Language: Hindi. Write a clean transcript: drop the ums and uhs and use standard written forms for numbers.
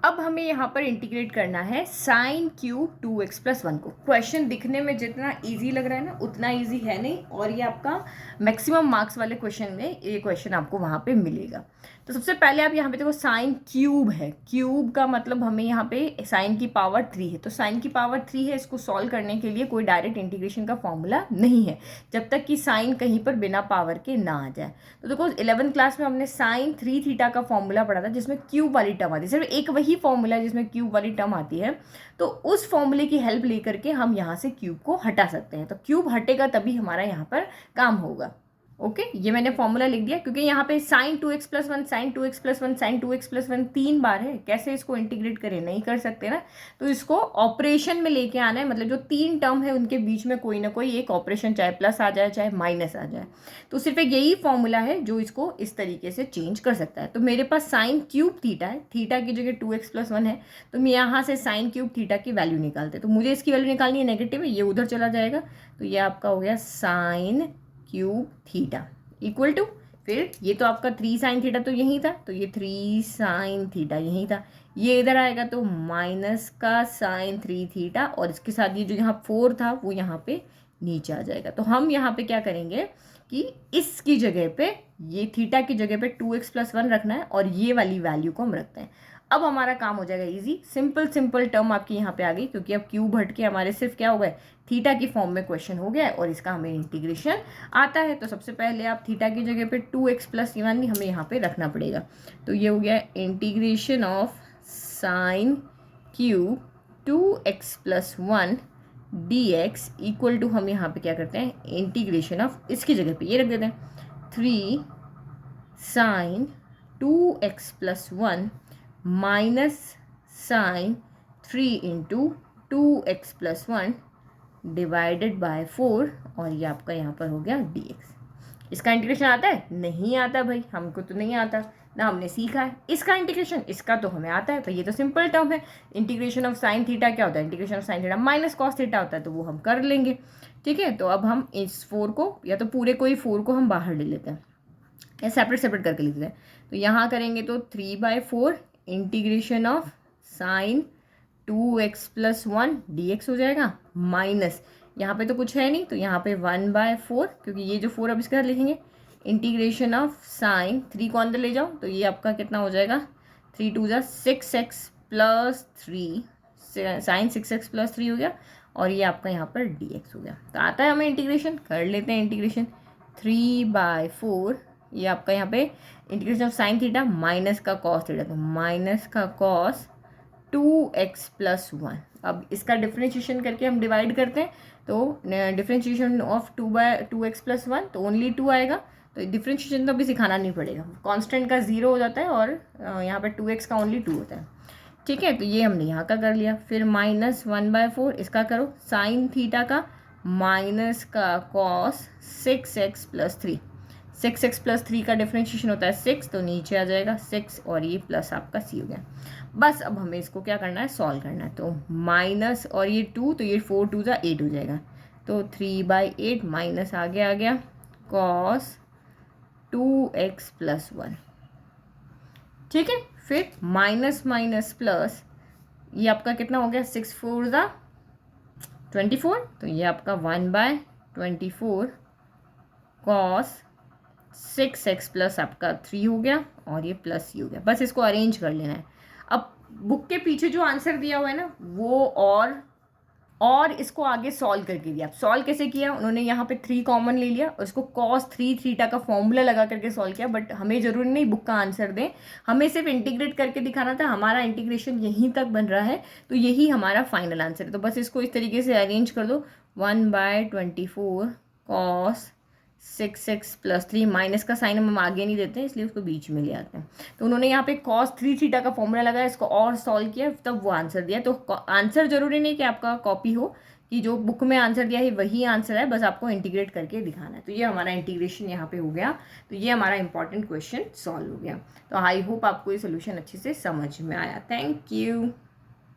अब हमें यहाँ पर इंटीग्रेट करना है साइन क्यूब 2x+1 को। क्वेश्चन दिखने में जितना इजी लग रहा है ना उतना इजी है नहीं, और ये आपका मैक्सिमम मार्क्स वाले क्वेश्चन में ये क्वेश्चन आपको वहाँ पे मिलेगा। तो सबसे पहले आप यहाँ पे देखो साइन क्यूब है, क्यूब का मतलब हमें यहाँ पे साइन की पावर 3 है, तो साइन की पावर 3 है, इसको सॉल्व करने के लिए कोई डायरेक्ट इंटीग्रेशन का फॉर्मूला नहीं है जब तक कि साइन कहीं पर बिना पावर के ना आ जाए। तो देखो 11th क्लास में हमने साइन 3 थीटा का फॉर्मूला पढ़ा था जिसमें क्यूब वाली टर्म आती है, सिर्फ एक वही फॉर्मूला जिसमें क्यूब वाली टर्म आती है। तो उस फॉर्मूले की हेल्प लेकर के हम यहाँ से क्यूब को हटा सकते हैं, तो क्यूब हटेगा तभी हमारा यहाँ पर काम होगा। ओके ये मैंने फॉर्मूला लिख दिया क्योंकि यहाँ पे sign 2x+1 sign 2x+1 sign 2x+1 3 बार है, कैसे इसको इंटीग्रेट करें, नहीं कर सकते ना। तो इसको ऑपरेशन में लेके आना है, मतलब जो 3 टर्म है उनके बीच में कोई ना कोई एक ऑपरेशन, चाहे प्लस आ जाए चाहे माइनस आ जाए। तो सिर्फ एक यही फॉर्मूला है जो इसको इस तरीके से चेंज कर सकता है। तो मेरे पास साइन क्यूब थीटा है, थीटा की जगह 2x+1 है, तो मैं यहाँ से साइन क्यूब थीटा की वैल्यू निकालते, तो मुझे इसकी वैल्यू निकालनी है, नेगेटिव है, ये उधर चला जाएगा। तो ये आपका हो गया sine cube theta equal to, फिर ये तो आपका 3 साइन थीटा तो यहीं था, तो ये 3 साइन थीटा यहीं था, ये इधर आएगा तो माइनस का साइन 3 थीटा, और इसके साथ ये जो यहाँ 4 था वो यहाँ पे नीचे आ जाएगा। तो हम यहाँ पे क्या करेंगे कि इसकी जगह पे, ये थीटा की जगह पे 2x+1 रखना है और ये वाली वैल्यू को हम रखते हैं। अब हमारा काम हो जाएगा इजी, सिंपल टर्म आपकी यहाँ पे आ गई, क्योंकि अब क्यूब हट के हमारे सिर्फ क्या हो गए, थीटा की फॉर्म में क्वेश्चन हो गया है और इसका हमें इंटीग्रेशन आता है। तो सबसे पहले आप थीटा की जगह पे 2x+1 हमें यहाँ पे रखना पड़ेगा। तो ये हो गया integration of sine cube 2x+1 dx equal to, हम यहाँ पे क्या करते हैं, इंटीग्रेशन ऑफ, इसकी जगह पे ये रख देते हैं 3 sine 2x+1 minus sine 3 into 2x+1 divided by 4, और ये आपका यहाँ पर हो गया dx। इसका इंटीग्रेशन आता है, नहीं आता भाई, हमको तो नहीं आता ना, हमने सीखा है इसका इंटीग्रेशन, इसका तो हमें आता है। तो ये तो सिंपल टर्म है, इंटीग्रेशन ऑफ साइन थीटा क्या होता है, integration of sine theta minus cos theta होता है, तो वो हम कर लेंगे। ठीक है, तो अब हम इस 4 को, या तो पूरे को ही 4 को हम बाहर ले लेते हैं, या सेपरेट करके लिखते हैं। तो यहाँ करेंगे तो 3/4 integration of sign 2x+1 dx हो जाएगा, माइनस यहाँ पे तो कुछ है नहीं, तो यहाँ पे 1/4, क्योंकि ये जो 4 अब इसके साथ लिखेंगे, इंटीग्रेशन ऑफ साइन 3 को अंदर ले जाओ, तो ये आपका कितना हो जाएगा, 3 2 जा 6x + 3, साइन 6x + 3 हो गया, और ये आपका यहाँ पर dx हो गया। तो आता है हमें इंटीग्रेशन, कर लेते हैं इंटीग्रेशन। 3/4 ये आपका यहाँ पे integration of sine theta minus का कॉस थीटा, तो माइनस का कॉस 2x+1। अब इसका डिफ्रेंशिएशन करके हम डिवाइड करते हैं, तो डिफ्रेंशिएशन ऑफ 2x+1 तो ओनली 2 आएगा। तो डिफ्रेंशिएशन तो अभी सिखाना नहीं पड़ेगा, कांस्टेंट का 0 हो जाता है और यहाँ पे 2x का ओनली 2 होता है। ठीक है, तो ये हमने यहाँ का कर लिया। फिर माइनस 1/4 इसका करो, साइन थीटा का माइनस का कॉस 6x + 3, 6x + 3 का डिफ्रेंशिएशन होता है 6, तो नीचे आ जाएगा 6, और ये प्लस आपका c हो गया। बस अब हमें इसको क्या करना है, सॉल्व करना है। तो माइनस और ये 2, तो ये 4 2 जा 8 हो जाएगा, तो 3/8 माइनस आगे आ गया कॉस 2x+1। ठीक है, फिर माइनस माइनस प्लस, ये आपका कितना हो गया, 6 4 जा 24, तो ये आपका 1/24 कॉस 6x + आपका 3 हो गया, और ये प्लस c हो गया। बस इसको अरेंज कर लेना है। अब बुक के पीछे जो आंसर दिया हुआ है ना वो और इसको आगे सॉल्व करके दिया। अब सॉल्व कैसे किया, उन्होंने यहाँ पे 3 कॉमन ले लिया और इसको cos 3 थीटा का फॉर्मूला लगा करके सॉल्व किया। बट हमें जरूरी नहीं बुक का आंसर दें, हमें सिर्फ इंटीग्रेट करके दिखाना था। हमारा इंटीग्रेशन यहीं तक बन रहा है, तो यही हमारा फाइनल आंसर है। तो बस इसको इस तरीके से अरेंज कर दो, 1/24 cos 6x + 3, माइनस का साइन हम आगे नहीं देते हैं इसलिए उसको बीच में ले आते हैं। तो उन्होंने यहाँ पे cos 3 थीटा का फॉर्मूला लगाया, इसको और सॉल्व किया, तब वो आंसर दिया। तो आंसर जरूरी नहीं कि आपका कॉपी हो, कि जो बुक में आंसर दिया है वही आंसर है, बस आपको इंटीग्रेट करके दिखाना है। तो ये हमारा इंटीग्रेशन यहाँ पे हो गया, तो ये हमारा इंपॉर्टेंट क्वेश्चन सॉल्व हो गया। तो आई होप आपको ये सोल्यूशन अच्छे से समझ में आया। Thank you.